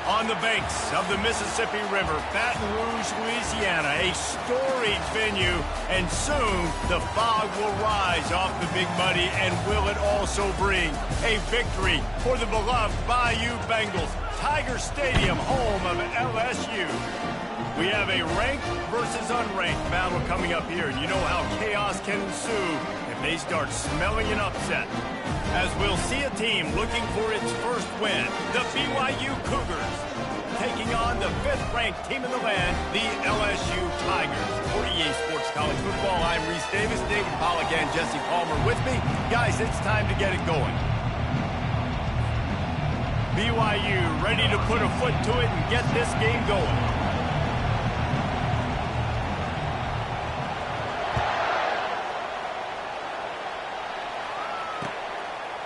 On the banks of the Mississippi River, Baton Rouge, Louisiana, a storied venue, and soon the fog will rise off the Big Muddy, and will it also bring a victory for the beloved BYU Bengals. Tiger Stadium, home of LSU. We have a ranked versus unranked battle coming up here, and you know how chaos can ensue if they start smelling an upset. As we'll see a team looking for its first win, the BYU Cougars, taking on the 5th-ranked team in the land, the LSU Tigers. For EA Sports College Football, I'm Reese Davis, David Pollack, and Jesse Palmer with me. Guys, it's time to get it going. BYU ready to put a foot to it and get this game going.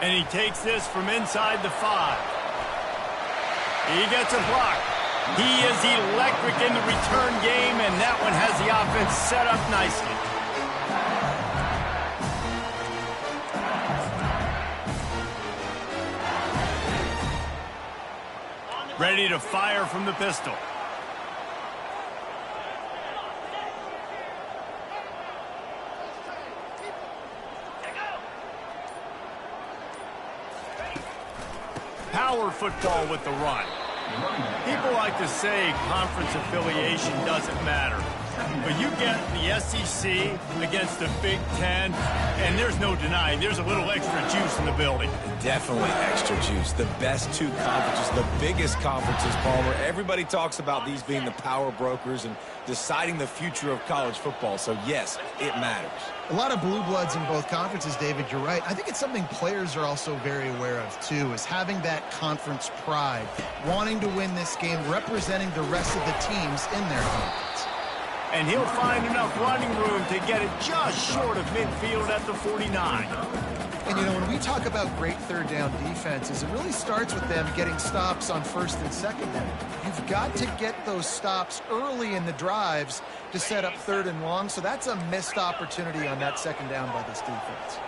And he takes this from inside the 5. He gets a block. He is electric in the return game, and that one has the offense set up nicely. Ready to fire from the pistol. Power football with the run. People like to say conference affiliation doesn't matter. But you get the SEC against the Big Ten, and there's no denying there's a little extra juice in the building. Definitely extra juice. The best two conferences, the biggest conferences, Palmer. Everybody talks about these being the power brokers and deciding the future of college football. So, yes, it matters. A lot of blue bloods in both conferences, David. You're right. I think it's something players are also very aware of, too, is having that conference pride, wanting to win this game, representing the rest of the teams in their conference. And he'll find enough running room to get it just short of midfield at the 49. And, you know, when we talk about great third down defenses, it really starts with them getting stops on first and second down. You've got to get those stops early in the drives to set up third and long, so that's a missed opportunity on that second down by this defense.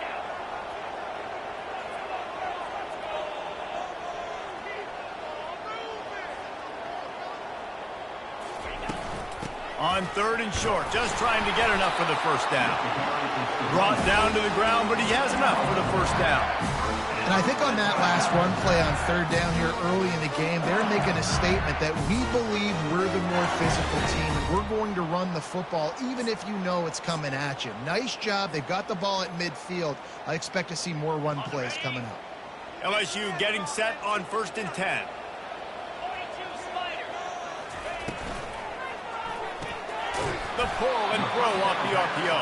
On 3rd and short, just trying to get enough for the first down. Brought down to the ground, but he has enough for the first down. And I think on that last run play on 3rd down here early in the game, they're making a statement that we believe we're the more physical team, and we're going to run the football even if you know it's coming at you. Nice job. They've got the ball at midfield. I expect to see more run plays coming up. LSU getting set on 1st and 10. The pull and throw off the RPO.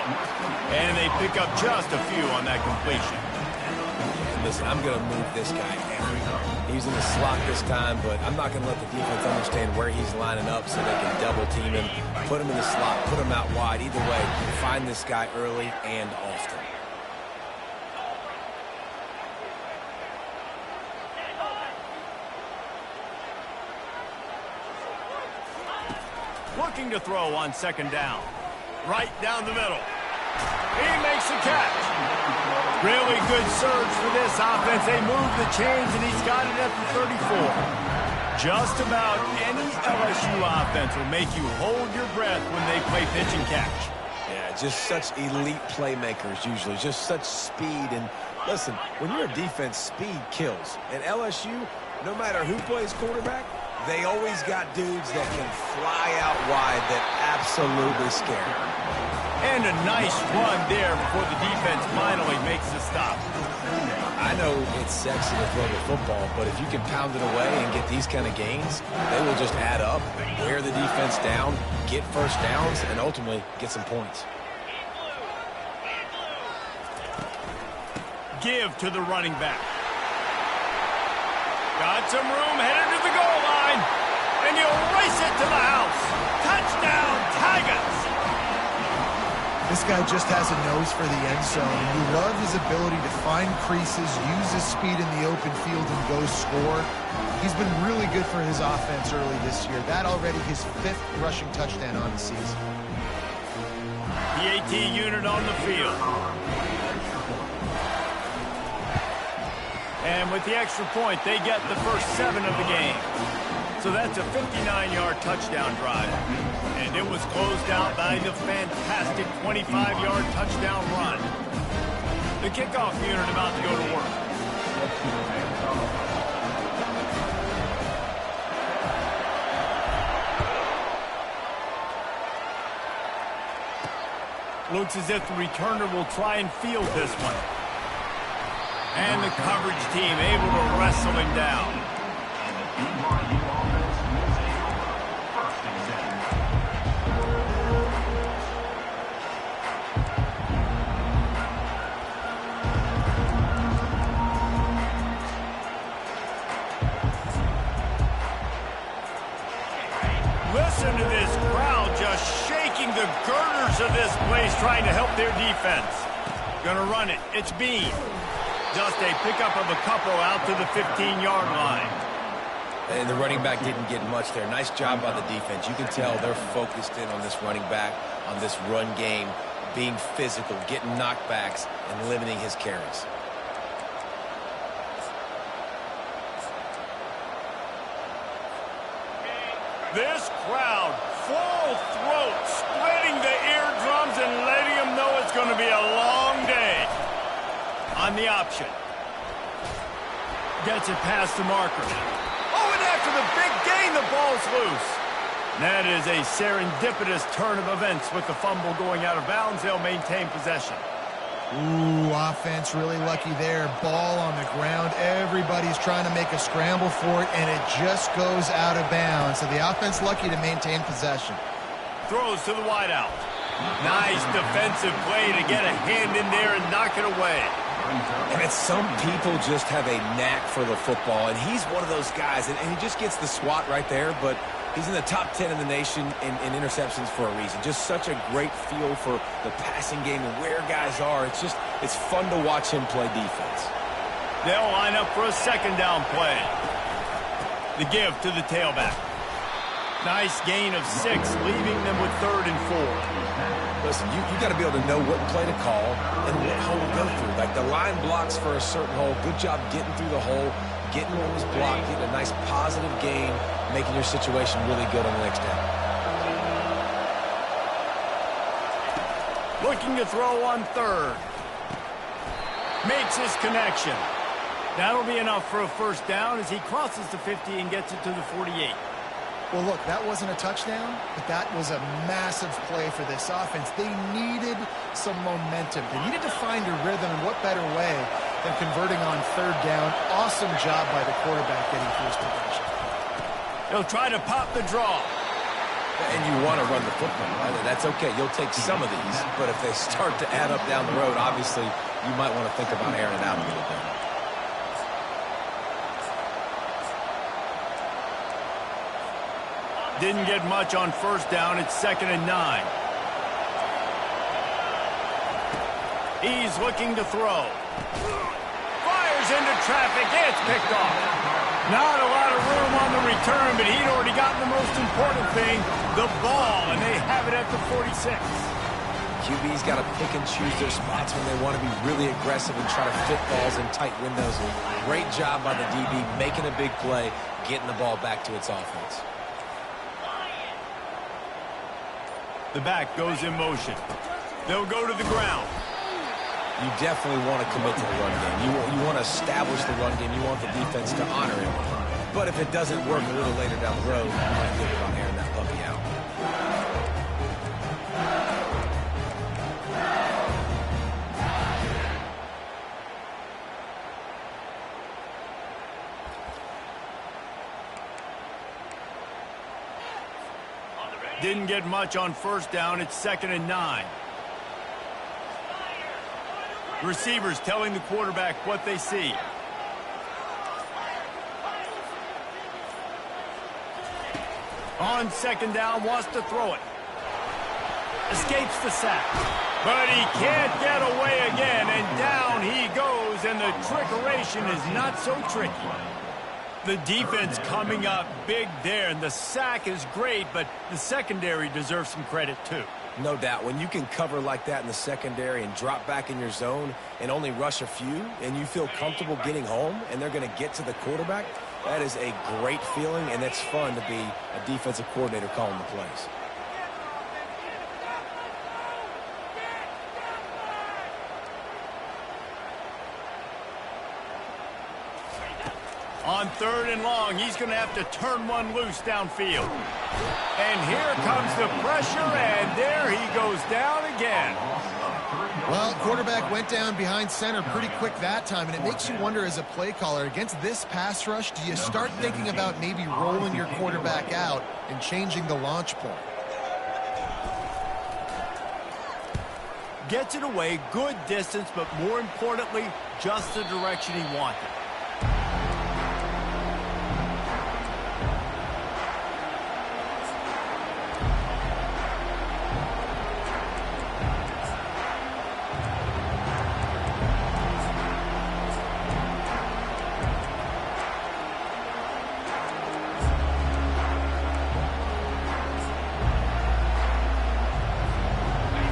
And they pick up just a few on that completion. Listen, I'm going to move this guy everywhere. He's in the slot this time, but I'm not going to let the defense understand where he's lining up so they can double team him, put him in the slot, put him out wide. Either way, find this guy early and often. Looking to throw on 2nd down. Right down the middle. He makes the catch. Really good surge for this offense. They move the chains, and he's got it at the 34. Just about any LSU offense will make you hold your breath when they play pitch and catch. Yeah, just such elite playmakers usually. Just such speed. And listen, when you're a defense, speed kills. And LSU, no matter who plays quarterback, they always got dudes that can fly out wide that absolutely scare. And a nice run there before the defense finally makes the stop. I know it's sexy to throw the football, but if you can pound it away and get these kind of gains, they will just add up, wear the defense down, get first downs, and ultimately get some points. Give to the running back. Got some room, headed to the goal line, and he'll race it to the house. Touchdown, Tigers! This guy just has a nose for the end zone, and you love his ability to find creases, use his speed in the open field, and go score. He's been really good for his offense early this year. That already his 5th rushing touchdown on the season. The AT unit on the field. And with the extra point, they get the first 7 of the game. So that's a 59-yard touchdown drive. And it was closed out by the fantastic 25-yard touchdown run. The kickoff unit about to go to work. Looks as if the returner will try and field this one. And the coverage team able to wrestle him down. BYU offense using first and 7. Listen to this crowd just shaking the girders of this place, trying to help their defense. Gonna run it. It's Bean. Just a pickup of a couple out to the 15-yard line. And the running back didn't get much there. Nice job by the defense. You can tell they're focused in on this running back, on this run game, being physical, getting knockbacks, and limiting his carries. This crowd, full throat, splitting the eardrums and letting them know it's going to be a long day. On the option. Gets it past the marker. Oh, and after the big gain, the ball's loose. That is a serendipitous turn of events with the fumble going out of bounds. They'll maintain possession. Ooh, offense really lucky there. Ball on the ground. Everybody's trying to make a scramble for it, and it just goes out of bounds. So the offense lucky to maintain possession. Throws to the wideout. Nice defensive play to get a hand in there and knock it away. And it's some people just have a knack for the football, and he's one of those guys, and he just gets the swat right there, but he's in the top 10 in the nation in interceptions for a reason. Just such a great feel for the passing game and where guys are. It's fun to watch him play defense. They'll line up for a second down play. The give to the tailback. Nice gain of 6, leaving them with 3rd and 4. Listen, you got to be able to know what play to call and what hole to go through. Like the line blocks for a certain hole. Good job getting through the hole, getting what was blocked, getting a nice positive gain, making your situation really good on the next down. Looking to throw on 3rd. Makes his connection. That'll be enough for a first down as he crosses the 50 and gets it to the 48. Well, look, that wasn't a touchdown, but that was a massive play for this offense. They needed some momentum. They needed to find a rhythm, and what better way than converting on 3rd down. Awesome job by the quarterback getting through his progression. He'll try to pop the draw. And you want to run the football, right? That's okay. You'll take some of these, but if they start to add up down the road, obviously you might want to think about airing it out a little bit. Didn't get much on first down. It's 2nd and 9. He's looking to throw. Fires into traffic. It's picked off. Not a lot of room on the return, but he'd already gotten the most important thing, the ball, and they have it at the 46. QB's got to pick and choose their spots when they want to be really aggressive and try to fit balls in tight windows. Great job by the DB making a big play, getting the ball back to its offense. The back goes in motion. They'll go to the ground. You definitely want to commit to the run game. You want to establish the run game. You want the defense to honor it. But if it doesn't work a little later down the road, you might think about airing that puppy out. Didn't get much on first down. It's 2nd and 9. Receivers telling the quarterback what they see. On 2nd down, wants to throw it. Escapes the sack. But he can't get away again, and down he goes, and the trickeration is not so tricky. The defense coming up big there, and the sack is great, but the secondary deserves some credit too. No doubt. When you can cover like that in the secondary and drop back in your zone and only rush a few, and you feel comfortable getting home, and they're going to get to the quarterback, That is a great feeling, and it's fun to be a defensive coordinator calling the plays. On 3rd and long, he's going to have to turn one loose downfield. And here comes the pressure, and there he goes down again. Well, quarterback went down behind center pretty quick that time, and it makes you wonder as a play caller, against this pass rush, do you start thinking about maybe rolling your quarterback out and changing the launch point? Gets it away, good distance, but more importantly, just the direction he wanted.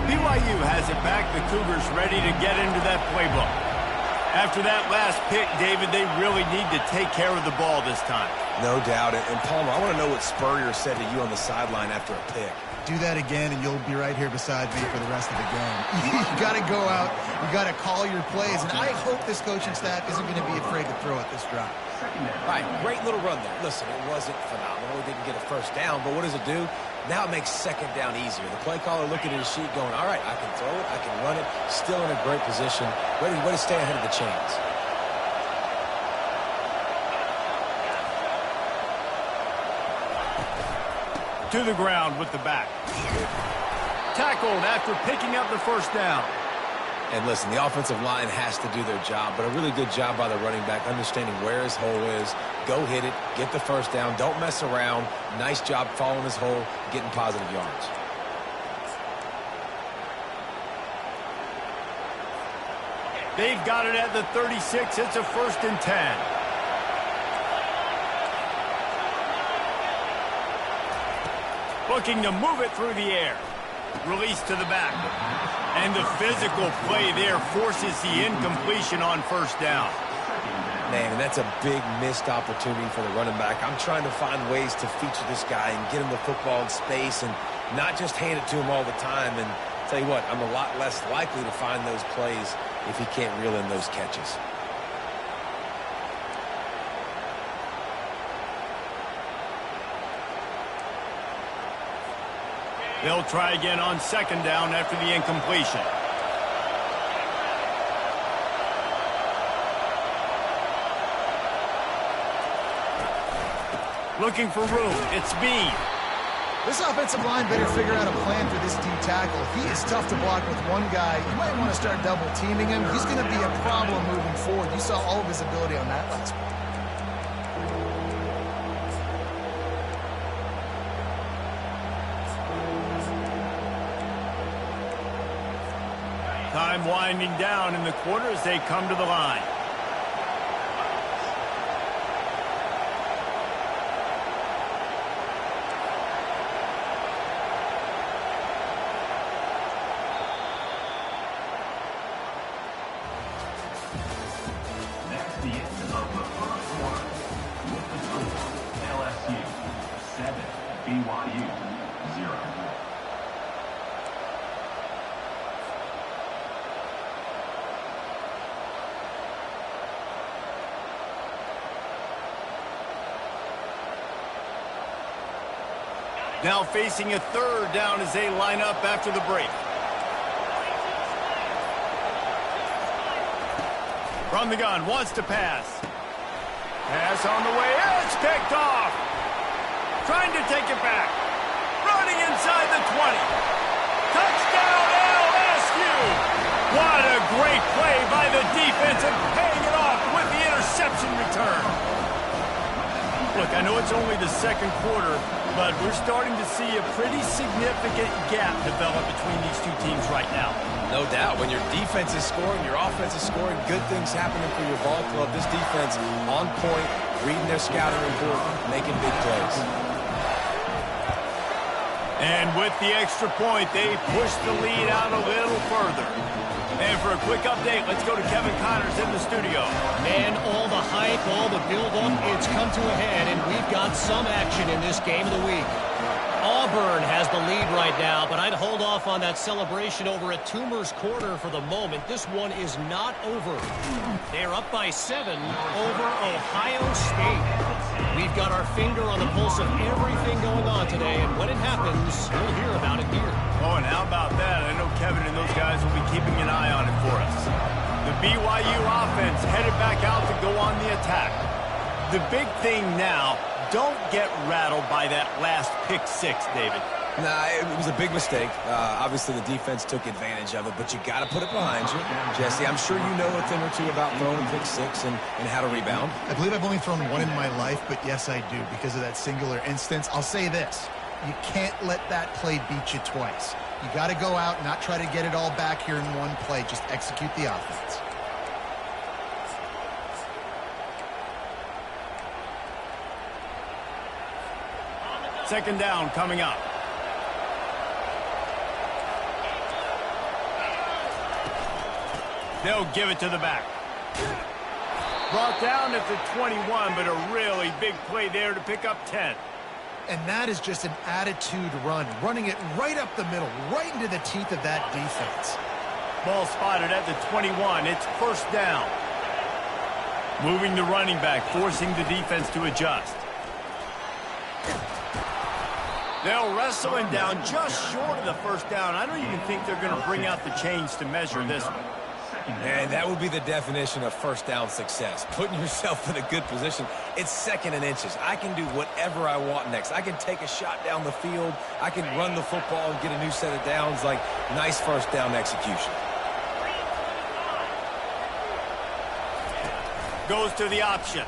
BYU has it back. The Cougars ready to get into that playbook. After that last pick, David, they really need to take care of the ball this time. No doubt. And Palmer, I want to know what Spurrier said to you on the sideline after a pick. Do that again, and you'll be right here beside me for the rest of the game. You got to go out. You got to call your plays, and I hope this coaching staff isn't going to be afraid to throw at this drive. All right, great little run there. Listen, it wasn't phenomenal. It didn't get a first down, but what does it do? Now it makes second down easier. The play caller looking at his sheet going, all right, I can throw it, I can run it, still in a great position, ready to stay ahead of the chains. To the ground with the back. Tackled after picking up the first down. And listen, the offensive line has to do their job, but a really good job by the running back, understanding where his hole is. Go hit it, get the first down, don't mess around. Nice job following his hole, getting positive yards. They've got it at the 36. It's a 1st and 10. Looking to move it through the air. Release to the back. And the physical play there forces the incompletion on first down. Man, and that's a big missed opportunity for the running back. I'm trying to find ways to feature this guy and get him the football in space and not just hand it to him all the time. And tell you what, I'm a lot less likely to find those plays if he can't reel in those catches. They'll try again on 2nd down after the incompletion. Looking for room. It's Bean. This offensive line better figure out a plan for this D tackle. He is tough to block with one guy. You might want to start double teaming him. He's going to be a problem moving forward. You saw all of his ability on that last one. Time winding down in the quarter as they come to the line. That's the end of the first quarter. With the score, LSU 7, BYU 0. Now facing a 3rd down as they line up after the break. From the gun, wants to pass. Pass on the way, it's picked off. Trying to take it back. Running inside the 20. Touchdown LSU! What a great play by the defense and paying it off with the interception return. Look, I know it's only the 2nd quarter, but we're starting to see a pretty significant gap develop between these two teams right now. No doubt. When your defense is scoring, your offense is scoring, good things happening for your ball club. This defense on point, reading their scouting report, making big plays. And with the extra point, they push the lead out a little further. And for a quick update, let's go to Kevin Connors in the studio. Man, all the hype, all the build-up, it's come to a head, and we've got some action in this game of the week. Auburn has the lead right now, but I'd hold off on that celebration over at Toomer's Corner for the moment. This one is not over. They're up by 7 over Ohio State. We've got our finger on the pulse of everything going on today, and when it happens, we'll hear about it here. Oh, and how about that? I know Kevin and those guys will be keeping an eye on it for us. The BYU offense headed back out to go on the attack. The big thing now, don't get rattled by that last pick-6, David. Nah, it was a big mistake. Obviously, the defense took advantage of it, but you got to put it behind you. Jesse, I'm sure you know a thing or two about throwing a pick-6 and how to rebound. I believe I've only thrown one in my life, but yes, I do because of that singular instance. I'll say this. You can't let that play beat you twice. You got to go out and not try to get it all back here in one play. Just execute the offense. Second down coming up. They'll give it to the back. Brought down at the 21, but a really big play there to pick up 10. And that is just an attitude run, running it right up the middle, right into the teeth of that defense. Ball spotted at the 21. It's first down. Moving the running back, forcing the defense to adjust. They'll wrestle him down just short of the first down. I don't even think they're going to bring out the chains to measure this one. And that would be the definition of first down success. Putting yourself in a good position. It's second and inches. I can do whatever I want next. I can take a shot down the field. I can run the football and get a new set of downs. Like, nice first down execution. Goes to the option.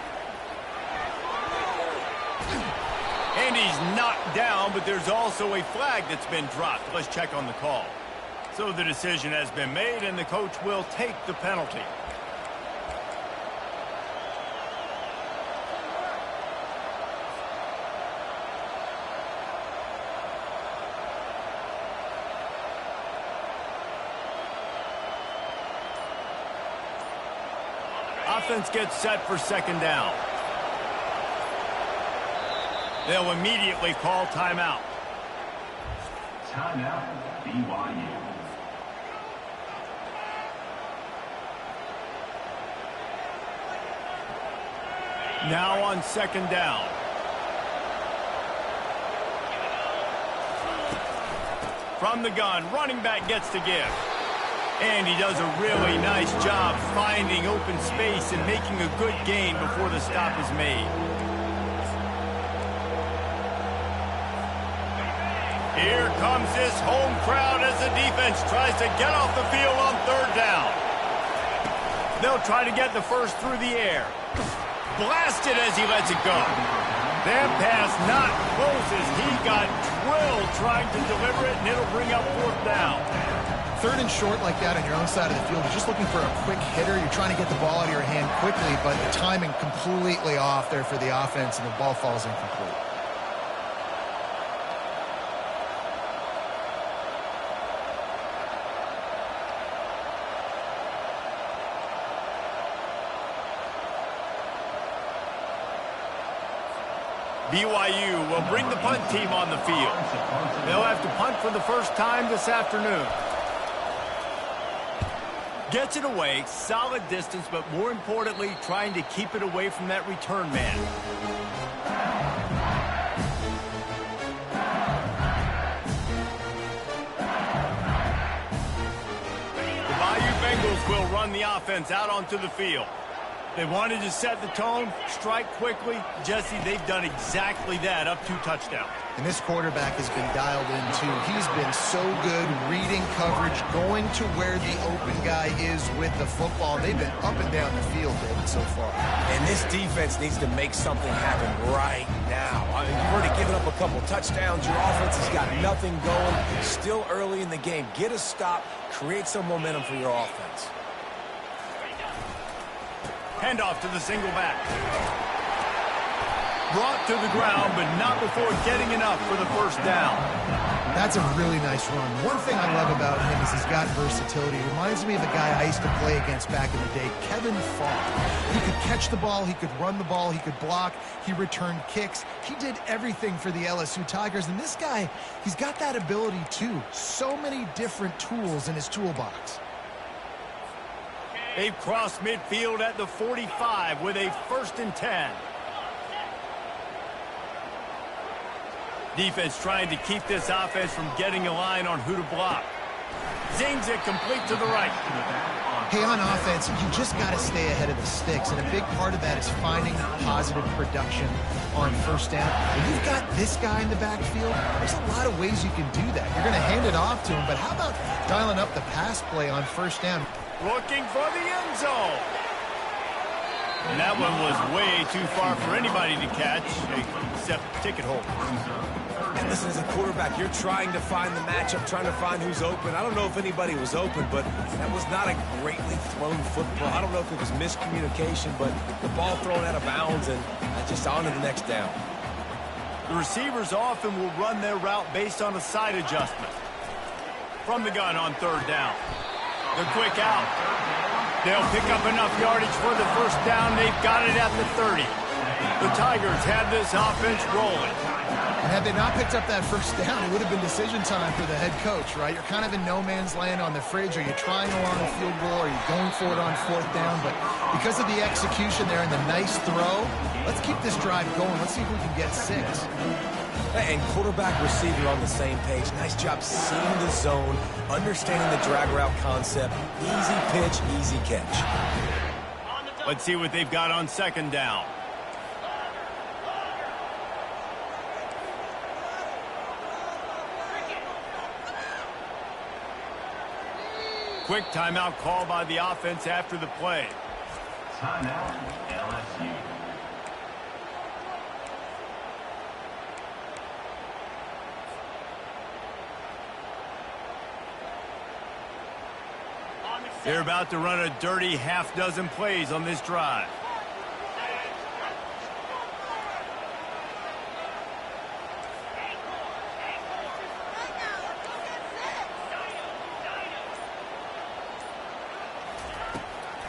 And he's knocked down, but there's also a flag that's been dropped. Let's check on the call. So the decision has been made, and the coach will take the penalty. Offense gets set for second down. They'll immediately call timeout. Timeout, BYU. Now on second down. From the gun, running back gets to give. And he does a really nice job finding open space and making a good gain before the stop is made. Here comes this home crowd as the defense tries to get off the field on third down. They'll try to get the first through the air. Blasted as he lets it go. That pass not close as he got drilled trying to deliver it, and it'll bring up fourth down. Third and short like that on your own side of the field, you're just looking for a quick hitter. You're trying to get the ball out of your hand quickly, but the timing completely off there for the offense, and the ball falls incomplete. BYU will bring the punt team on the field. They'll have to punt for the first time this afternoon. Gets it away, solid distance, but more importantly, trying to keep it away from that return man. The Bayou Bengals will run the offense out onto the field. They wanted to set the tone, strike quickly. Jesse, they've done exactly that, up 2 touchdowns. And this quarterback has been dialed in, too. He's been so good reading coverage, going to where the open guy is with the football. They've been up and down the field, David, so far. And this defense needs to make something happen right now. I mean, you've already given up a couple touchdowns. Your offense has got nothing going. Still early in the game. Get a stop. Create some momentum for your offense. Handoff to the single back. Brought to the ground, but not before getting enough for the first down. That's a really nice run. One thing I love about him is he's got versatility. He reminds me of a guy I used to play against back in the day, Kevin Falk. He could catch the ball, he could run the ball, he could block, he returned kicks. He did everything for the LSU Tigers, and this guy, he's got that ability too. So many different tools in his toolbox. They've crossed midfield at the 45 with a 1st and 10. Defense trying to keep this offense from getting a line on who to block. Zings it complete to the right. Hey, on offense, you just got to stay ahead of the sticks, and a big part of that is finding positive production on first down. When you've got this guy in the backfield, there's a lot of ways you can do that. You're going to hand it off to him, but how about dialing up the pass play on first down? Looking for the end zone. And that one was way too far for anybody to catch, except ticket holders. And listen, as a quarterback, you're trying to find the matchup, trying to find who's open. I don't know if anybody was open, but that was not a greatly thrown football. I don't know if it was miscommunication, but the ball thrown out of bounds, and just on to the next down. The receivers often will run their route based on a side adjustment. From the gun on 3rd down. The quick out. They'll pick up enough yardage for the first down. They've got it at the 30. The Tigers have this offense rolling. And had they not picked up that first down, it would have been decision time for the head coach, right? You're kind of in no man's land on the fridge. Are you trying along the field goal? Are you going for it on 4th down? But because of the execution there and the nice throw, let's keep this drive going. Let's see if we can get 6. And quarterback, receiver on the same page. Nice job seeing the zone, understanding the drag route concept. Easy pitch, easy catch. Let's see what they've got on 2nd down. Quick timeout call by the offense after the play. Timeout, LSU. They're about to run a dirty half-dozen plays on this drive.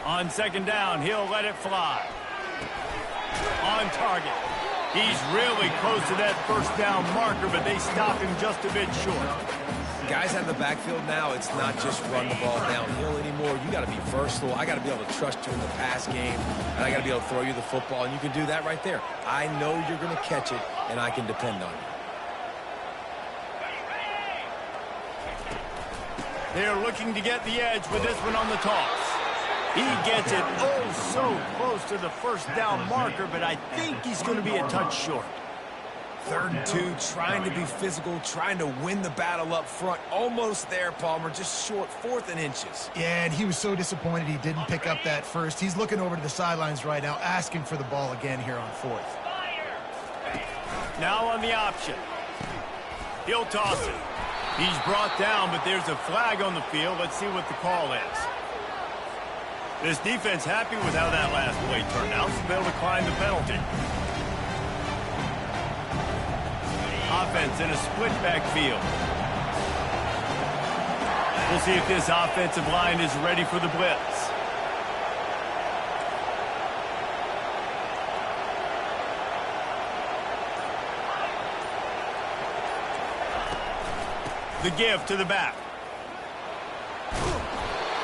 On 2nd down, he'll let it fly. On target. He's really close to that first down marker, but they stop him just a bit short. Guys out of the backfield now, it's not just run the ball downhill anymore. You got to be versatile. I got to be able to trust you in the pass game, and I got to be able to throw you the football, and you can do that right there. I know you're going to catch it, and I can depend on you. They're looking to get the edge with this one on the toss. He gets it oh so close to the first down marker, but I think he's going to be a touch short. 3rd and 2, trying to be physical, trying to win the battle up front. Almost there, Palmer, just short, 4th and inches. Yeah, and he was so disappointed he didn't pick up that first. He's looking over to the sidelines right now, asking for the ball again here on 4th. Now on the option. He'll toss it. He's brought down, but there's a flag on the field. Let's see what the call is. This defense happy with how that last play turned out, so they'll decline the penalty. Offense in a split backfield. We'll see if this offensive line is ready for the blitz. The give to the back.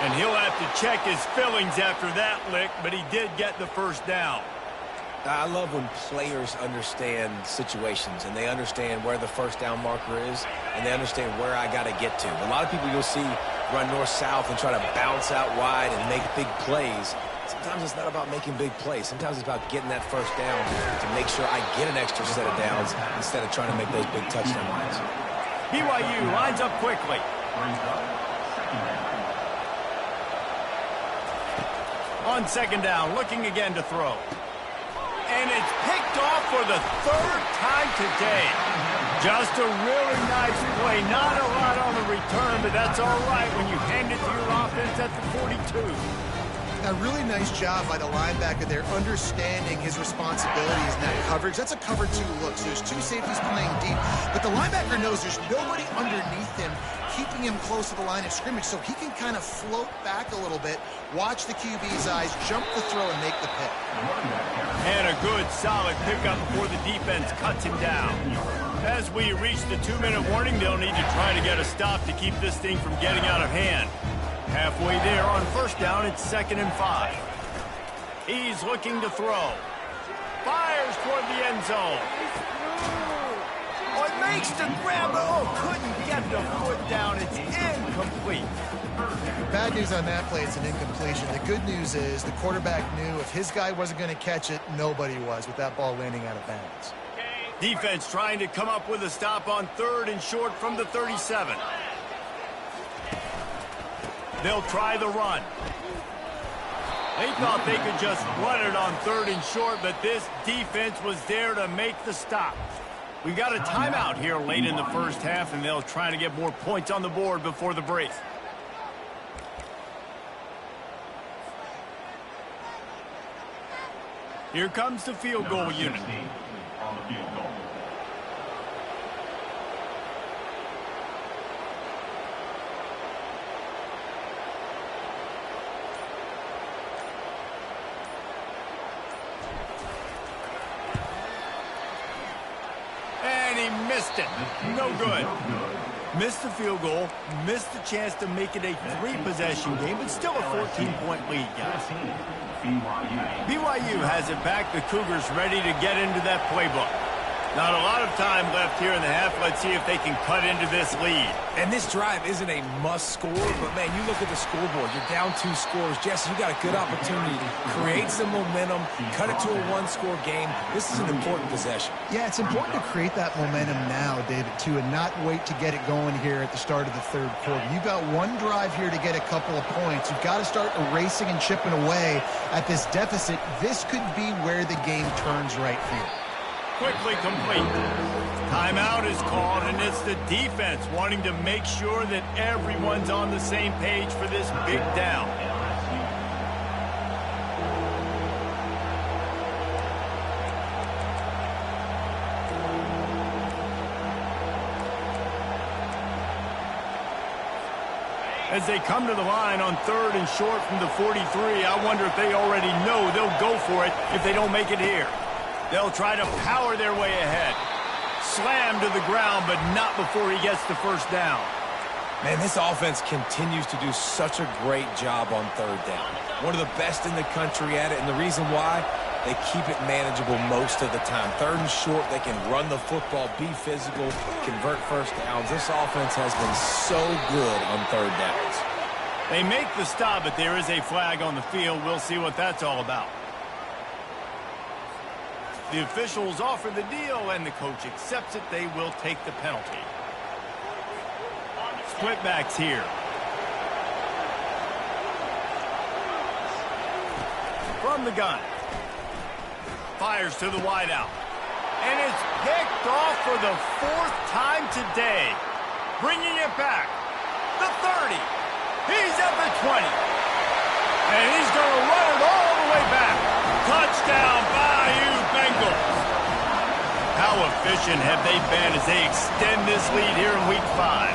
And he'll have to check his fillings after that lick, but he did get the first down. I love when players understand situations and they understand where the first down marker is and they understand where I got to get to. A lot of people you'll see run north-south and try to bounce out wide and make big plays. Sometimes it's not about making big plays. Sometimes it's about getting that first down to make sure I get an extra set of downs instead of trying to make those big touchdown runs. BYU lines up quickly. On 2nd down, looking again to throw. And it's picked off for the 3rd time today. Just a really nice play. Not a lot on the return, but that's all right when you hand it to your offense at the 42. A really nice job by the linebacker there, understanding his responsibilities in that coverage. That's a cover 2 look, so there's 2 safeties playing deep. But the linebacker knows there's nobody underneath him, keeping him close to the line of scrimmage, so he can kind of float back a little bit, watch the QB's eyes, jump the throw, and make the pick. And a good, solid pickup before the defense cuts him down. As we reach the 2-minute warning, they'll need to try to get a stop to keep this thing from getting out of hand. Halfway there on first down, it's 2nd and 5. He's looking to throw. Fires toward the end zone. Oh, makes the grab. Oh, couldn't get the foot down. It's incomplete. Bad news on that play, it's an incompletion. The good news is the quarterback knew if his guy wasn't going to catch it, nobody was with that ball landing out of bounds. Defense trying to come up with a stop on 3rd and short from the 37. They'll try the run. They thought they could just run it on 3rd and short, but this defense was there to make the stop. We got a timeout here late in the first half, and they'll try to get more points on the board before the break. Here comes the field goal unit. On the field goal. And he missed it. No good. Missed the field goal, missed the chance to make it a 3-possession game, but still a 14-point lead, guys. BYU has it back. The Cougars ready to get into that playbook. Not a lot of time left here in the half. Let's see if they can cut into this lead. And this drive isn't a must score, but, man, you look at the scoreboard. You're down 2 scores. Jesse, you got a good opportunity to create some momentum, cut it to a 1-score game. This is an important possession. Yeah, it's important to create that momentum now, David, too, and not wait to get it going here at the start of the 3rd quarter. You've got one drive here to get a couple of points. You've got to start erasing and chipping away at this deficit. This could be where the game turns right here. Quickly complete. Timeout is called, and it's the defense wanting to make sure that everyone's on the same page for this big down. As they come to the line on 3rd and short from the 43, I wonder if they already know they'll go for it if they don't make it here. They'll try to power their way ahead. Slam to the ground, but not before he gets the first down. Man, this offense continues to do such a great job on 3rd down. One of the best in the country at it, and the reason why, they keep it manageable most of the time. 3rd and short, they can run the football, be physical, convert first downs. This offense has been so good on 3rd downs. They make the stop, but there is a flag on the field. We'll see what that's all about. The officials offer the deal, and the coach accepts it. They will take the penalty. Split backs here. From the gun. Fires to the wideout. And it's picked off for the 4th time today. Bringing it back. The 30. He's at the 20. And he's going to run it all the way back. Touchdown, BYU Bengals. How efficient have they been as they extend this lead here in Week 5?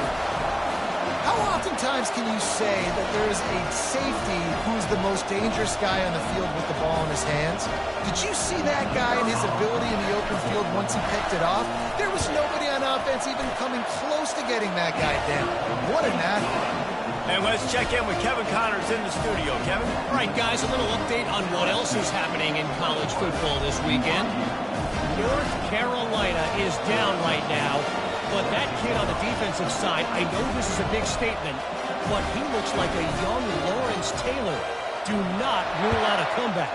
How oftentimes can you say that there's a safety who's the most dangerous guy on the field with the ball in his hands? Did you see that guy and his ability in the open field once he picked it off? There was nobody on offense even coming close to getting that guy down. What an athlete. And let's check in with Kevin Connors in the studio. Kevin? All right, guys, a little update on what else is happening in college football this weekend. North Carolina is down right now, but that kid on the defensive side, I know this is a big statement, but he looks like a young Lawrence Taylor. Do not rule out a comeback.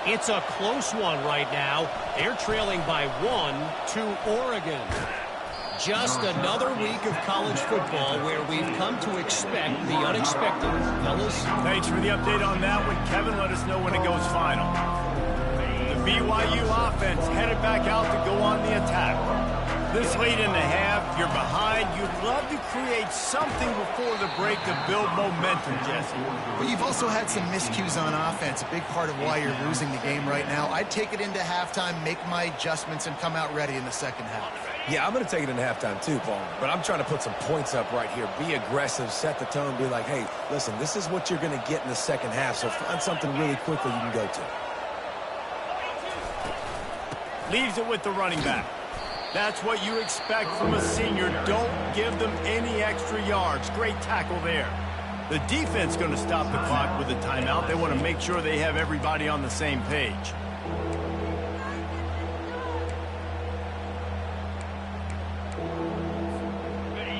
It's a close one right now. They're trailing by 1 to Oregon. Just another week of college football where we've come to expect the unexpected. Fellas? Thanks for the update on that one. Kevin, let us know when it goes final. The BYU offense headed back out to go on the attack. This late in the half, if you're behind, you'd love to create something before the break to build momentum, Jesse. But you've also had some miscues on offense, a big part of why you're losing the game right now. I'd take it into halftime, make my adjustments, and come out ready in the second half. Yeah, I'm going to take it into halftime too, Paul. But I'm trying to put some points up right here. Be aggressive, set the tone, be like, hey, listen, this is what you're going to get in the second half, so find something really quickly you can go to. Leaves it with the running back. That's what you expect from a senior. Don't give them any extra yards. Great tackle there. The defense going to stop the clock with a timeout. They want to make sure they have everybody on the same page.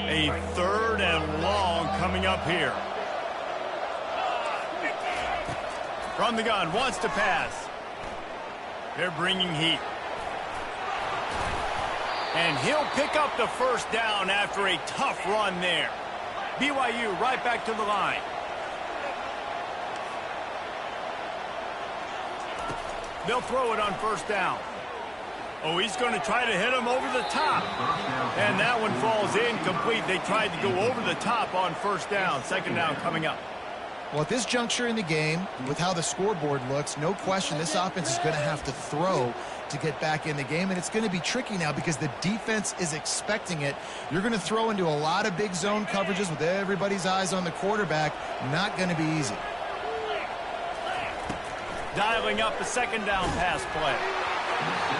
A 3rd and long coming up here. From the gun, wants to pass. They're bringing heat. And he'll pick up the first down after a tough run there. BYU right back to the line. They'll throw it on first down. Oh, he's going to try to hit him over the top. And that one falls incomplete. They tried to go over the top on first down. Second down coming up. Well, at this juncture in the game, with how the scoreboard looks, no question this offense is going to have to throw to get back in the game, and it's going to be tricky now because the defense is expecting it. You're going to throw into a lot of big zone coverages with everybody's eyes on the quarterback. Not going to be easy. Dialing up a second down pass play.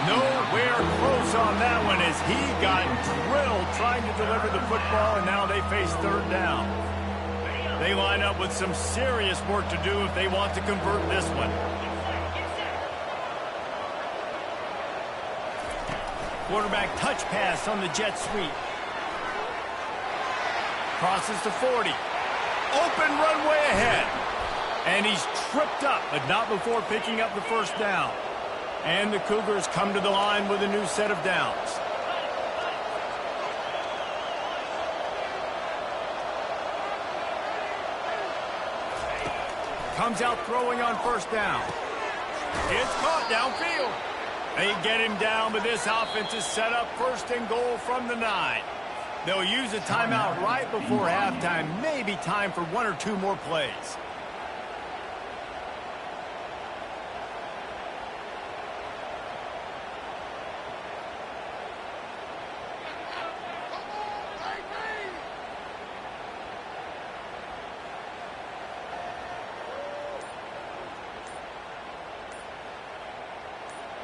Nowhere close on that one as he got drilled trying to deliver the football, and now they face third down. They line up with some serious work to do if they want to convert this one. Quarterback touch pass on the jet sweep. Crosses to 40. Open runway ahead. And he's tripped up, but not before picking up the first down. And the Cougars come to the line with a new set of downs. Comes out throwing on first down. It's caught downfield. They get him down, but this offense is set up 1st and goal from the 9. They'll use a timeout right before halftime. Maybe time for 1 or 2 more plays.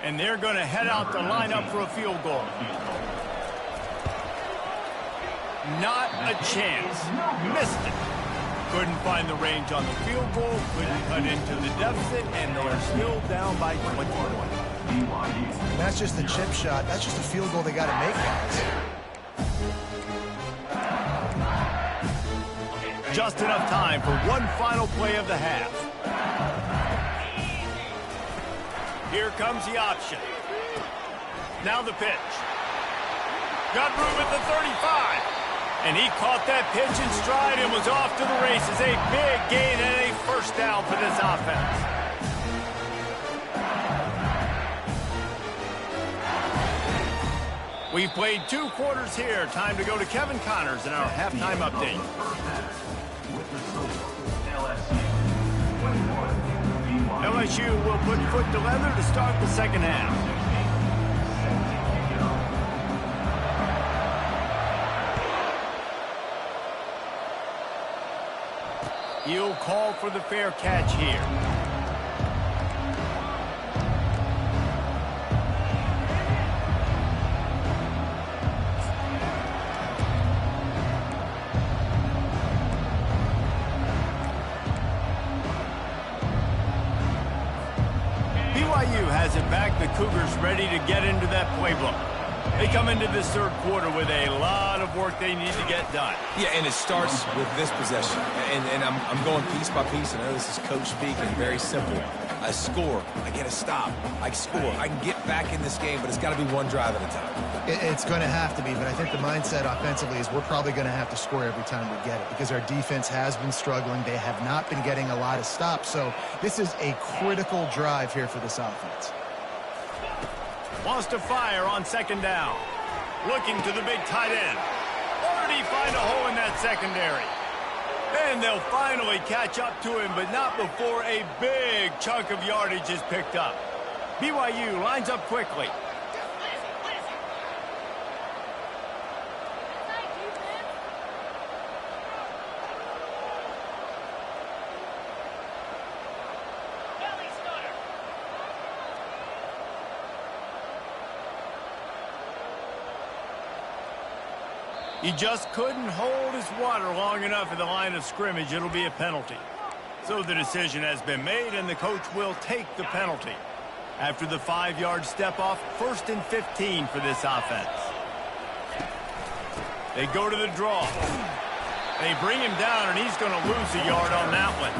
And they're going to head out to line up for a field goal. Not a chance. Missed it. Couldn't find the range on the field goal. Couldn't cut into the deficit. And they're still down by 21. And that's just the chip shot. That's just a field goal they got to make, guys. Just enough time for one final play of the half. Here comes the option. Now the pitch. Got room at the 35. And he caught that pitch in stride and was off to the races. A big gain and a first down for this offense. We've played 2 quarters here. Time to go to Kevin Connors in our halftime update. LSU will put foot to leather to start the second half. He'll call for the fair catch here. BYU has it back. The Cougars ready to get into that playbook. They come into this third quarter with a lot of work they need to get done. Yeah, and it starts with this possession. And I'm going piece by piece. I know this is coach speak and very simple. I score. I get a stop. I score. I can get back in this game, but it's got to be one drive at a time. It's going to have to be, but I think the mindset offensively is we're probably going to have to score every time we get it because our defense has been struggling. They have not been getting a lot of stops, so this is a critical drive here for this offense. Wants to fire on second down. Looking to the big tight end. Or did he find a hole in that secondary? And they'll finally catch up to him, but not before a big chunk of yardage is picked up. BYU lines up quickly. He just couldn't hold his water long enough at the line of scrimmage. It'll be a penalty. So the decision has been made, and the coach will take the penalty. After the 5-yard step-off, 1st and 15 for this offense. They go to the draw. They bring him down, and he's going to lose a yard on that one.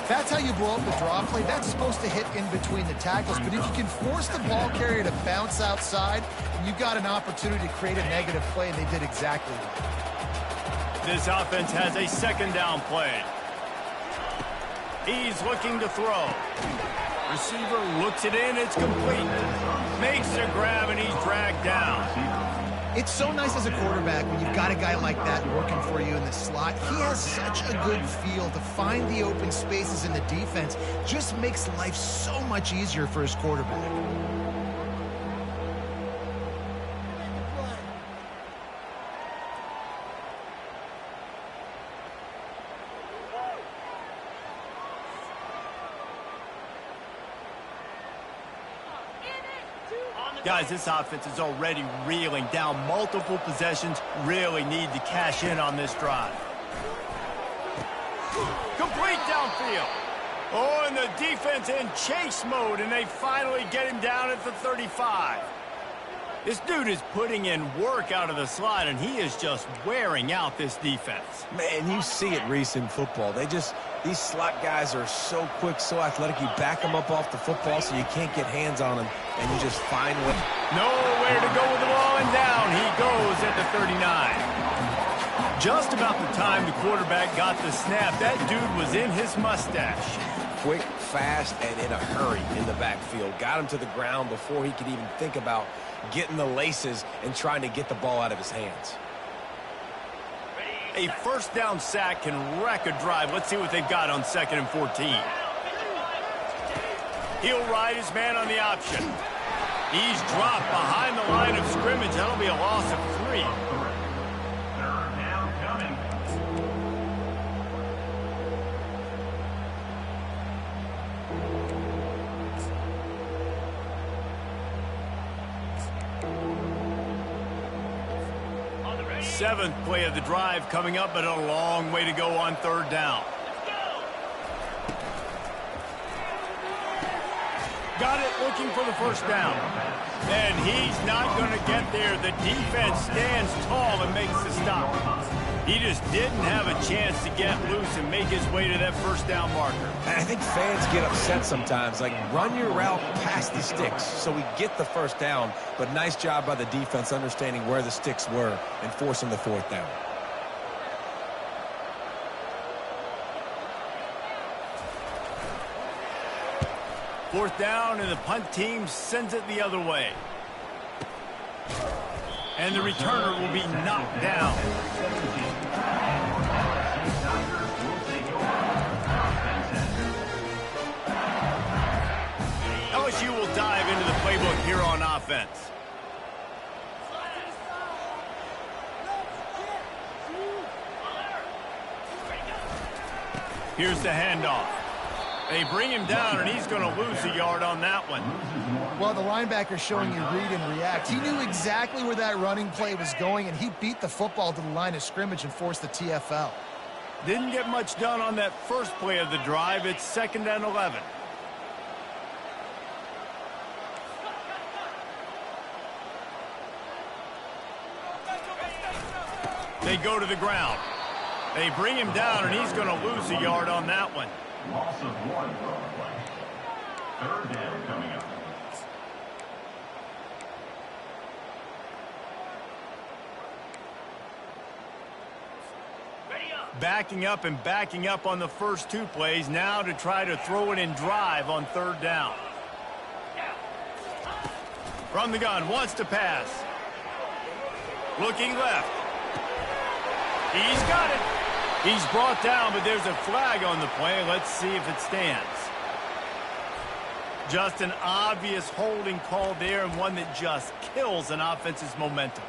That's how you blow up the draw play. That's supposed to hit in between the tackles. But if you can force the ball carrier to bounce outside, you've got an opportunity to create a negative play, and they did exactly that. This offense has a 2nd down play. He's looking to throw. Receiver looks it in. It's complete. Makes a grab, and he's dragged down. It's so nice as a quarterback when you've got a guy like that working for you in the slot. He has such a good feel to find the open spaces in the defense. Just makes life so much easier for his quarterback. Guys, this offense is already reeling down multiple possessions. Really need to cash in on this drive. Complete downfield. Oh, and the defense in chase mode, and they finally get him down at the 35. This dude is putting in work out of the slot, and he is just wearing out this defense. Man, you see it, Reese, in football. These slot guys are so quick, so athletic. You back them up off the football so you can't get hands on them, and you just find what... Nowhere to go with the ball, and down he goes at the 39. Just about the time the quarterback got the snap, that dude was in his mustache. Quick, fast, and in a hurry in the backfield. Got him to the ground before he could even think about getting the laces and trying to get the ball out of his hands. A 1st down sack can wreck a drive. Let's see what they've got on 2nd and 14. He'll ride his man on the option. He's dropped behind the line of scrimmage. That'll be a loss of 3. 3rd down coming. Seventh play of the drive coming up, but a long way to go on 3rd down. Got it, looking for the 1st down. And he's not going to get there. The defense stands tall and makes the stop. He just didn't have a chance to get loose and make his way to that 1st down marker. And I think fans get upset sometimes. Like, run your route past the sticks so we get the 1st down. But nice job by the defense understanding where the sticks were and forcing the 4th down. Fourth down, and the punt team sends it the other way. And the returner will be knocked down. LSU will dive into the playbook here on offense. Here's the handoff. They bring him down, and he's going to lose a yard on that one. Well, the linebacker's showing you read and react. He knew exactly where that running play was going, and he beat the football to the line of scrimmage and forced the TFL. Didn't get much done on that first play of the drive. It's 2nd and 11. They go to the ground. They bring him down, and he's going to lose a yard on that one. Loss of 1 throwing play. 3rd down coming up. Backing up and backing up on the first 2 plays, now to try to throw it in drive on 3rd down. From the gun, wants to pass. Looking left. He's got it. He's brought down, but there's a flag on the play. Let's see if it stands. Just an obvious holding call there, and one that just kills an offense's momentum.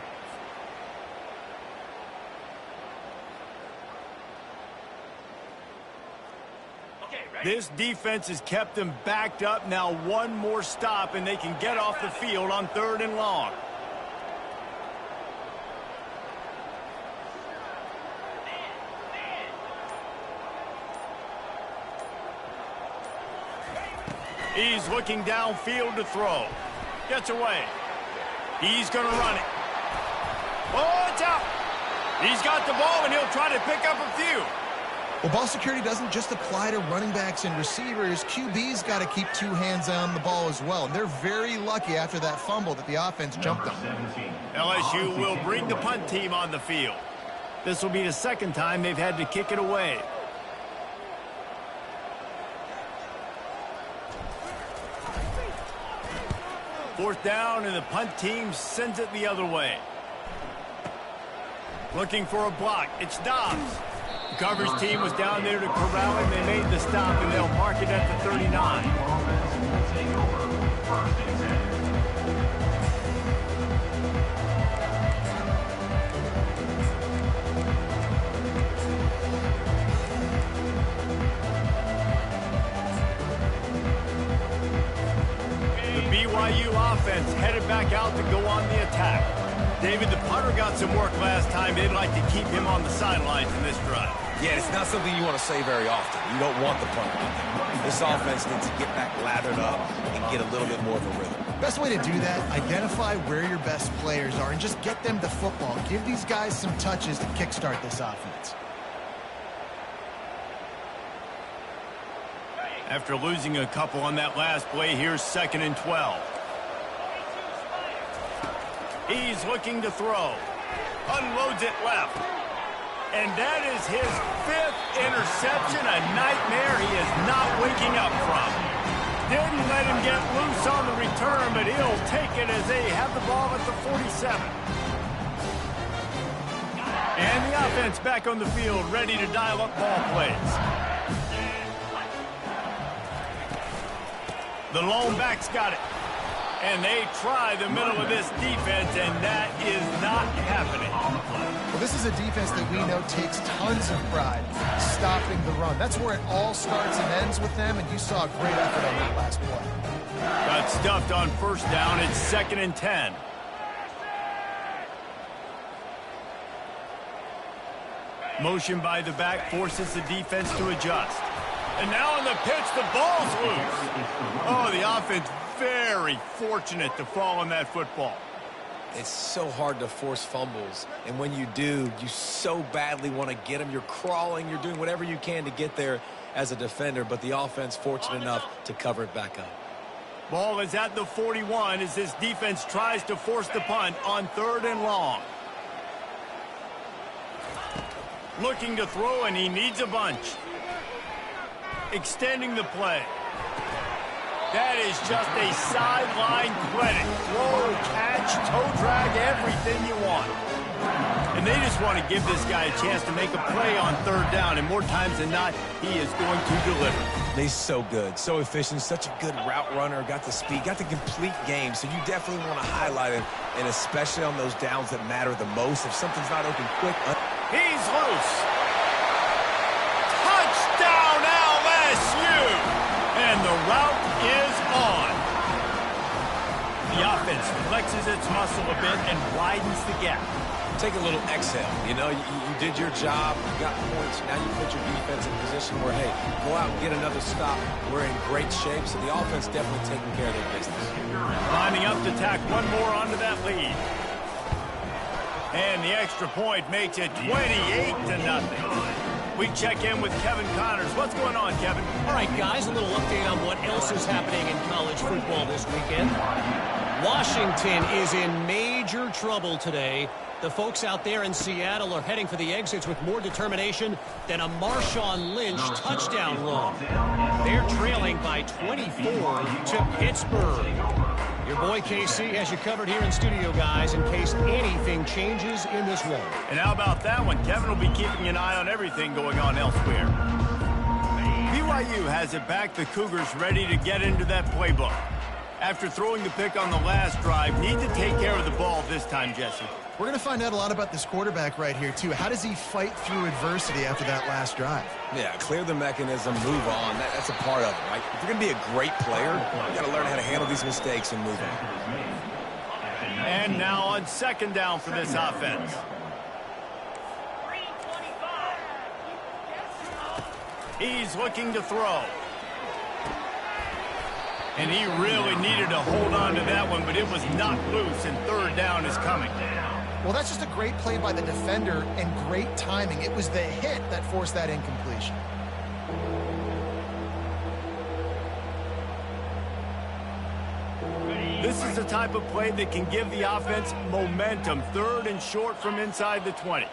This defense has kept them backed up. Now one more stop, and they can get off the field on 3rd and long. He's looking downfield to throw. Gets away. He's going to run it. Oh, it's out. He's got the ball, and he'll try to pick up a few. Well, ball security doesn't just apply to running backs and receivers. QB's got to keep 2 hands on the ball as well. And they're very lucky after that fumble that the offense jumped on. LSU will bring the punt team on the field. This will be the 2nd time they've had to kick it away. Fourth down, and the punt team sends it the other way. Looking for a block. It's Dobbs. The coverage team was down there to corral him. They made the stop, and they'll mark it at the 39. The BYU offense headed back out to go on the attack. David, the punter got some work last time. They'd like to keep him on the sidelines in this drive. Yeah, it's not something you want to say very often. You don't want the punter. This offense needs to get back lathered up and get a little bit more of a rhythm. Best way to do that, identify where your best players are and just get them the football. Give these guys some touches to kickstart this offense. After losing a couple on that last play, here's 2nd and 12. He's looking to throw. Unloads it left. And that is his 5th interception, a nightmare he is not waking up from. Didn't let him get loose on the return, but he'll take it as they have the ball at the 47. And the offense back on the field, ready to dial up ball plays. The lone back's got it. And they try the middle of this defense, and that is not happening. Well, this is a defense that we know takes tons of pride stopping the run. That's where it all starts and ends with them, and you saw a great effort on that last play. Got stuffed on 1st down. It's 2nd and 10. Motion by the back forces the defense to adjust. And now on the pitch, the ball's loose. Oh, the offense very fortunate to fall on that football. It's so hard to force fumbles, and when you do, you so badly want to get them. You're crawling, you're doing whatever you can to get there as a defender, but the offense fortunate enough to cover it back up. Ball is at the 41 as this defense tries to force the punt on 3rd and long. Looking to throw, and he needs a bunch. Extending the play. That is just a sideline credit. Throw, catch, toe drag, everything you want. And they just want to give this guy a chance to make a play on 3rd down, and more times than not, he is going to deliver. He's so good, so efficient, such a good route runner, got the speed, got the complete game, so you definitely want to highlight him, and especially on those downs that matter the most. If something's not open quick. He's loose. Touchdown, LSU! And the route is on. The offense flexes its muscle a bit and widens the gap. Take a little exhale. You know, you did your job. You got points. Now you put your defense in a position where, hey, go out and get another stop. We're in great shape, so the offense definitely taking care of their business. Lining up to tack one more onto that lead. And the extra point makes it 28-0. We check in with Kevin Connors. What's going on, Kevin? All right, guys, a little update on what else is happening in college football this weekend. Washington is in major trouble today. The folks out there in Seattle are heading for the exits with more determination than a Marshawn Lynch touchdown run. They're trailing by 24 to Pittsburgh. Your boy KC has you covered here in studio, guys, in case anything changes in this one. And how about that one? Kevin will be keeping an eye on everything going on elsewhere. BYU has it back. The Cougars ready to get into that playbook. After throwing the pick on the last drive, need to take care of the ball this time, Jesse. We're going to find out a lot about this quarterback right here, too. How does he fight through adversity after that last drive? Yeah, clear the mechanism, move on. That's a part of it, right? If you're going to be a great player, you got to learn how to handle these mistakes and move on. And now on second down for this offense. He's looking to throw. And he really needed to hold on to that one, but it was knocked loose, and third down is coming. Well, that's just a great play by the defender and great timing. It was the hit that forced that incompletion. This is the type of play that can give the offense momentum. Third and short from inside the 20.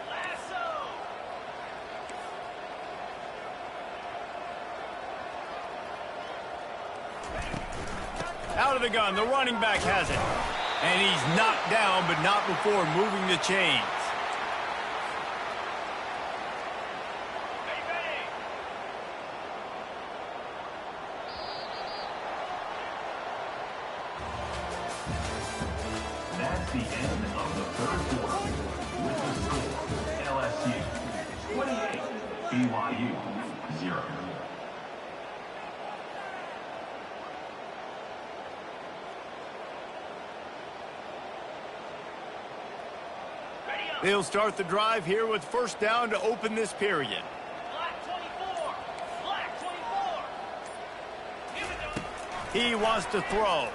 Out of the gun, the running back has it. And he's knocked down, but not before moving the chains. That's the end of the third quarter. With the score, LSU 28, BYU 0. They'll start the drive here with first down to open this period. He wants to throw.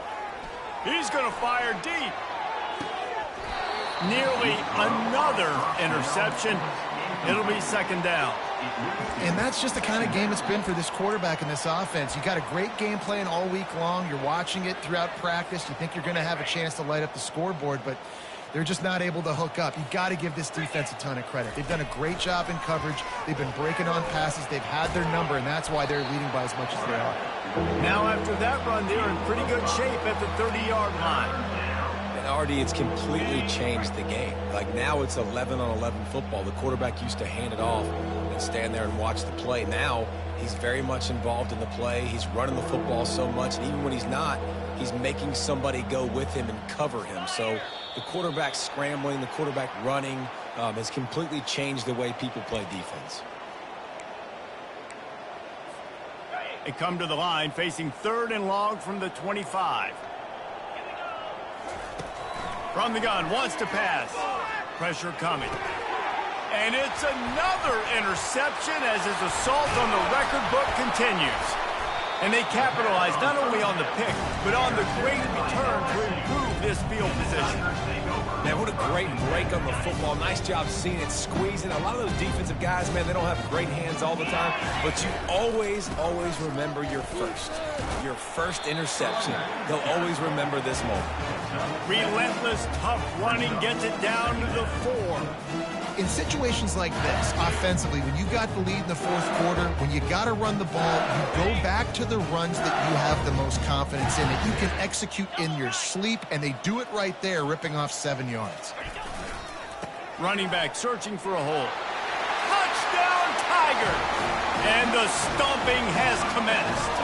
He's going to fire deep. Nearly another interception. It'll be second down. And that's just the kind of game it's been for this quarterback in this offense. You got a great game plan all week long. You're watching it throughout practice. You think you're going to have a chance to light up the scoreboard, but they're just not able to hook up. You've got to give this defense a ton of credit. They've done a great job in coverage. They've been breaking on passes. They've had their number, and that's why they're leading by as much as they are. Now after that run, they're in pretty good shape at the 30-yard line. And Artie, it's completely changed the game. Like now it's 11-on-11 football. The quarterback used to hand it off and stand there and watch the play. Now he's very much involved in the play. He's running the football so much, and even when he's not, he's making somebody go with him and cover him. So the quarterback scrambling, the quarterback running has completely changed the way people play defense. They come to the line facing third and long from the 25. From the gun, wants to pass. Pressure coming. And it's another interception as his assault on the record book continues. And they capitalize not only on the pick, but on the great return to improve this field position. Man, what a great break on the football. Nice job seeing it, squeezing. A lot of those defensive guys, man, they don't have great hands all the time, but you always remember your first interception. They'll always remember this moment. Relentless, tough running gets it down to the 4. In situations like this, offensively, when you got the lead in the fourth quarter, when you got to run the ball, you go back to the runs that you have the most confidence in, that you can execute in your sleep, and they do it right there, ripping off 7 yards. Running back searching for a hole. Touchdown, Tiger! And the stomping has commenced.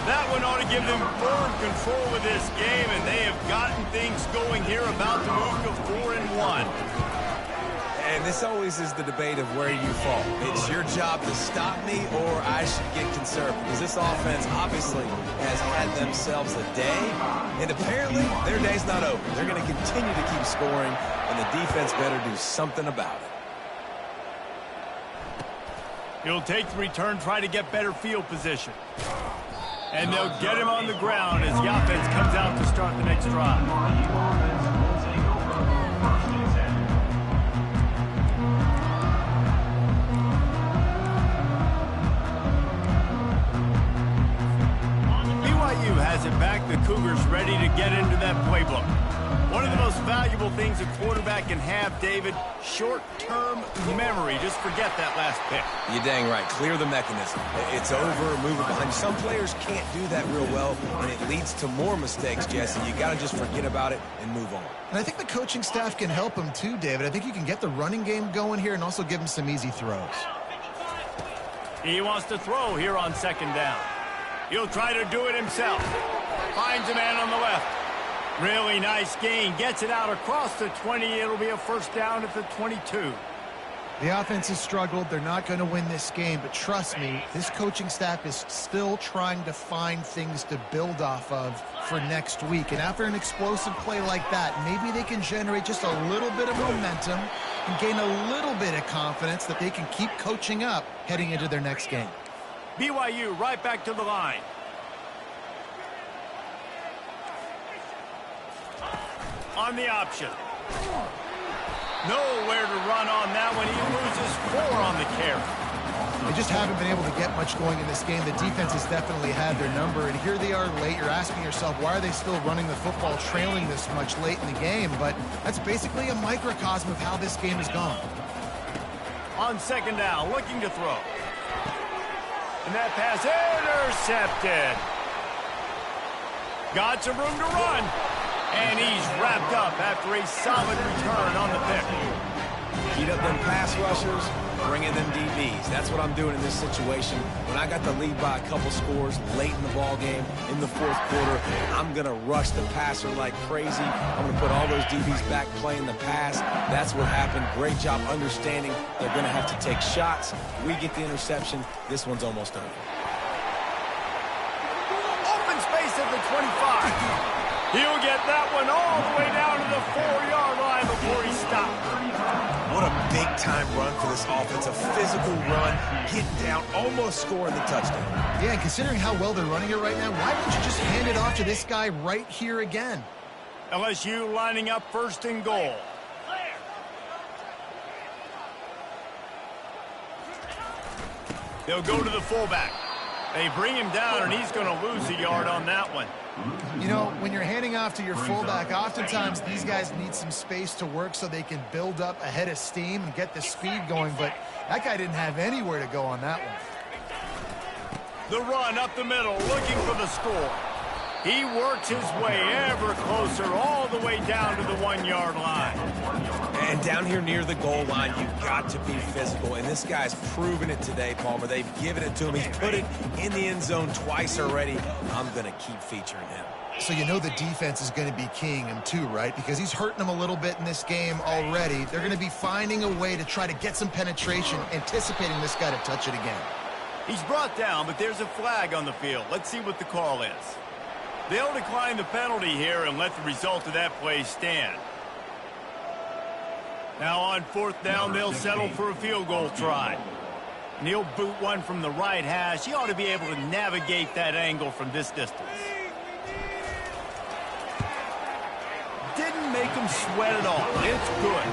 That one ought to give them firm control of this game, and they have gotten things going here, about to move to 4-1. And this always is the debate of where you fall. It's your job to stop me, or I should get conservative. Because this offense obviously has had themselves a day, and apparently their day's not over. They're going to continue to keep scoring, and the defense better do something about it. He'll take the return, try to get better field position. And they'll get him on the ground as the offense comes out to start the next drive. BYU has it back. The Cougars ready to get into that playbook. One of the most valuable things a quarterback can have, David, short-term memory. Just forget that last pick. You're dang right. Clear the mechanism. It's over, move it behind you. Some players can't do that real well, and it leads to more mistakes, Jesse. You got to just forget about it and move on. And I think the coaching staff can help him too, David. I think you can get the running game going here and also give him some easy throws. He wants to throw here on second down. He'll try to do it himself. Finds a man on the left. Really nice gain. Gets it out across the 20. It'll be a first down at the 22. The offense has struggled. They're not going to win this game, but trust me, this coaching staff is still trying to find things to build off of for next week. And after an explosive play like that, maybe they can generate just a little bit of momentum and gain a little bit of confidence that they can keep coaching up heading into their next game. BYU right back to the line. On the option. Nowhere to run on that one. He loses 4 on the carry. They just haven't been able to get much going in this game. The defense has definitely had their number, and here they are late. You're asking yourself, why are they still running the football trailing this much late in the game? But that's basically a microcosm of how this game has gone. On second down, looking to throw. And that pass intercepted. Got some room to run. And he's wrapped up after a solid return on the pick. Heat up them pass rushers, bring in them DBs. That's what I'm doing in this situation. When I got the lead by a couple scores late in the ball game, in the fourth quarter, I'm going to rush the passer like crazy. I'm going to put all those DBs back playing the pass. That's what happened. Great job understanding they're going to have to take shots. We get the interception. This one's almost over. Open space at the 25. He'll get that one all the way down to the 4-yard line before he stopped. What a big-time run for this offense. A physical run, getting down, almost scoring the touchdown. Yeah, and considering how well they're running it right now, why don't you just hand it off to this guy right here again? LSU lining up first and goal. They'll go to the fullback. They bring him down, and he's going to lose a yard on that one. You know, when you're handing off to your fullback, oftentimes these guys need some space to work so they can build up a head of steam and get the speed going, but that guy didn't have anywhere to go on that one. The run up the middle, looking for the score. He works his way ever closer all the way down to the 1-yard line. And down here near the goal line, you've got to be physical. And this guy's proven it today, Palmer. They've given it to him. He's put it in the end zone twice already. I'm going to keep featuring him. So you know the defense is going to be keying him too, right? Because he's hurting them a little bit in this game already. They're going to be finding a way to try to get some penetration, anticipating this guy to touch it again. He's brought down, but there's a flag on the field. Let's see what the call is. They'll decline the penalty here and let the result of that play stand. Now on fourth down, they'll settle for a field goal try. And he'll boot one from the right hash. He ought to be able to navigate that angle from this distance. Didn't make him sweat at all. It's good.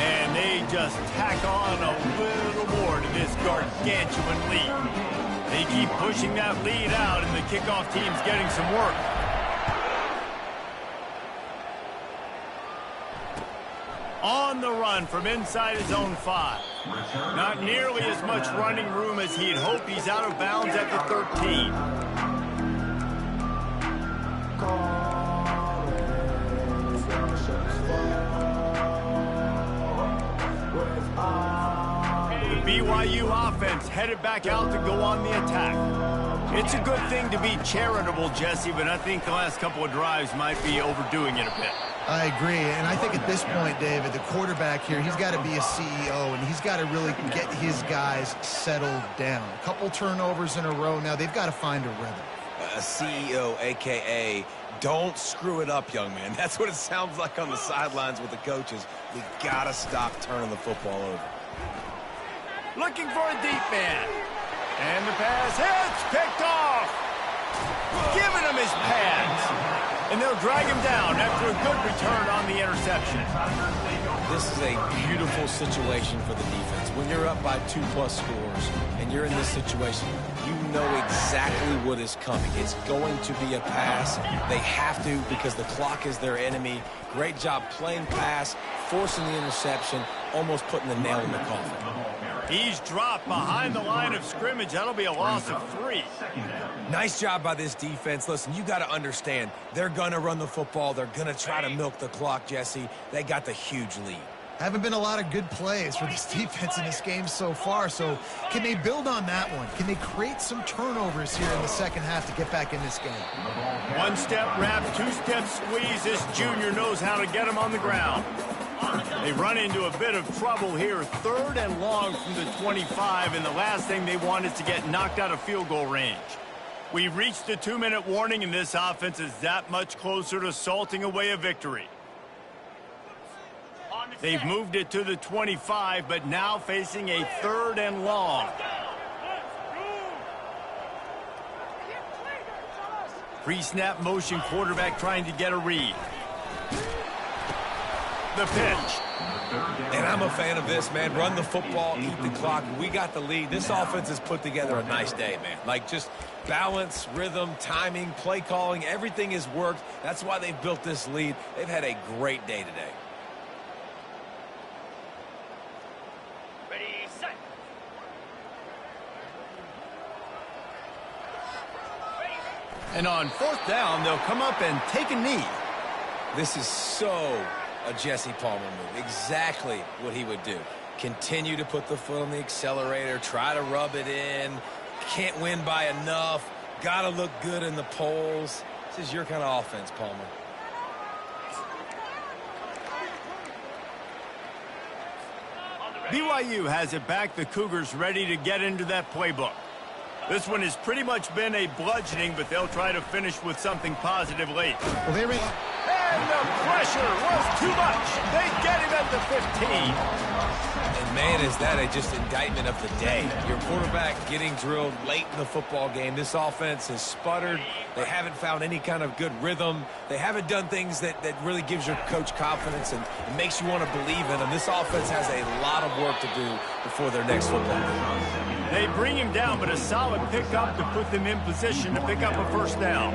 And they just tack on a little more to this gargantuan lead. They keep pushing that lead out, and the kickoff team's getting some work. On the run from inside his own 5. Not nearly as much running room as he'd hoped. He's out of bounds at the 13. The BYU offense headed back out to go on the attack. It's a good thing to be charitable, Jesse, but I think the last couple of drives might be overdoing it a bit. I agree, and I think at this point, David, the quarterback here, he's got to be a CEO, and he's got to really get his guys settled down. A couple turnovers in a row now. They've got to find a rhythm. A CEO, a.k.a. don't screw it up, young man. That's what it sounds like on the sidelines with the coaches. We got to stop turning the football over. Looking for a deep man. And the pass hits, picked off. Giving him his pads. And they'll drag him down after a good return on the interception. this is a beautiful situation for the defense. When you're up by 2+ scores and you're in this situation, you know exactly what is coming. It's going to be a pass. They have to because the clock is their enemy. Great job playing pass, forcing the interception, almost putting the nail in the coffin. He's dropped behind the line of scrimmage. That'll be a loss of 3. Nice job by this defense. Listen, you got to understand, they're going to run the football. They're going to try to milk the clock, Jesse. They got the huge lead. Haven't been a lot of good plays for this defense in this game so far, so can they build on that one? Can they create some turnovers here in the second half to get back in this game? One-step wrap, two-step squeeze. This junior knows how to get him on the ground. They run into a bit of trouble here. 3rd and long from the 25, and the last thing they want is to get knocked out of field goal range. We've reached the 2-minute warning, and this offense is that much closer to salting away a victory. They've moved it to the 25, but now facing a 3rd and long. Pre-snap motion quarterback trying to get a read. The pitch. And I'm a fan of this, man. Run the football, eat the clock. We got the lead. This offense has put together a nice day, man. Like just balance, rhythm, timing, play calling, everything has worked. That's why they've built this lead. They've had a great day today. Ready, set. And on 4th down, they'll come up and take a knee. This is so a Jesse Palmer move. Exactly what he would do. Continue to put the foot on the accelerator, try to rub it in. Can't win by enough. Got to look good in the polls. This is your kind of offense, Palmer. BYU has it back. The Cougars ready to get into that playbook. This one has pretty much been a bludgeoning, but they'll try to finish with something positive late. Well, they And the pressure was too much. They get him at the 15. And man, is that just indictment of the day. Your quarterback getting drilled late in the football game. This offense has sputtered. They haven't found any kind of good rhythm. They haven't done things that really gives your coach confidence and makes you want to believe in them. This offense has a lot of work to do before their next football game. They bring him down, but a solid pickup to put them in position to pick up a 1st down.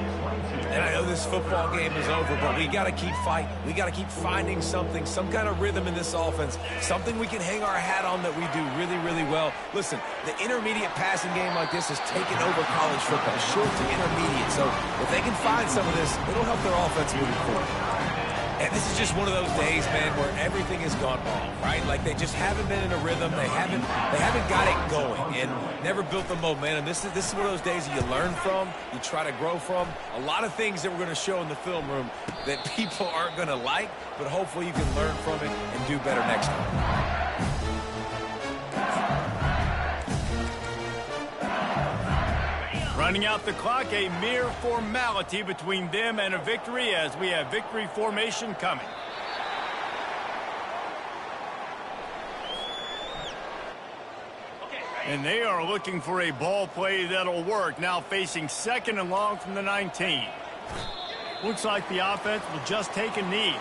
And I know this football game is over, but we got to keep fighting. We got to keep finding something, some kind of rhythm in this offense, something we can hang our hat on that we do really, really well. Listen, the intermediate passing game like this has taken over college football, short to intermediate. So if they can find some of this, it'll help their offense moving forward. And this is just one of those days, man, where everything has gone wrong, right? Like they just haven't been in a rhythm. They haven't got it going and never built the momentum. This is one of those days that you learn from, you try to grow from. A lot of things that we're going to show in the film room that people aren't going to like, but hopefully you can learn from it and do better next time. Running out the clock, a mere formality between them and a victory as we have victory formation coming. And they are looking for a ball play that'll work. Now facing 2nd and long from the 19. Looks like the offense will just take a knee.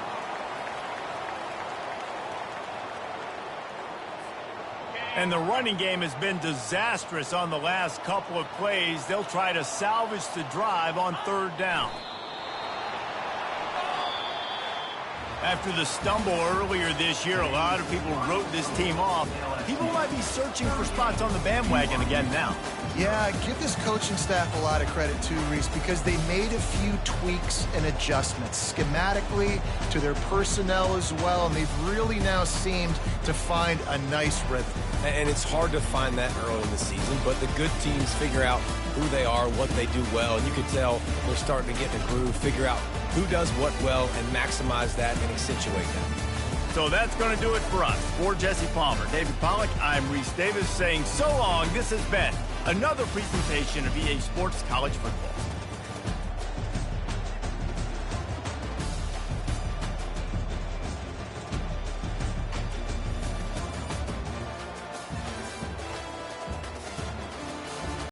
And the running game has been disastrous on the last couple of plays. They'll try to salvage the drive on 3rd down. After the stumble earlier this year, a lot of people wrote this team off. People might be searching for spots on the bandwagon again now. Yeah, give this coaching staff a lot of credit too, Reese, because they made a few tweaks and adjustments schematically to their personnel as well, and they've really now seemed to find a nice rhythm. And it's hard to find that early in the season, but the good teams figure out who they are, what they do well, and you can tell they're starting to get in a groove, figure out who does what well, and maximize that and accentuate that. So that's going to do it for us. For Jesse Palmer, David Pollack, I'm Reese Davis saying so long. This has been another presentation of EA Sports College Football.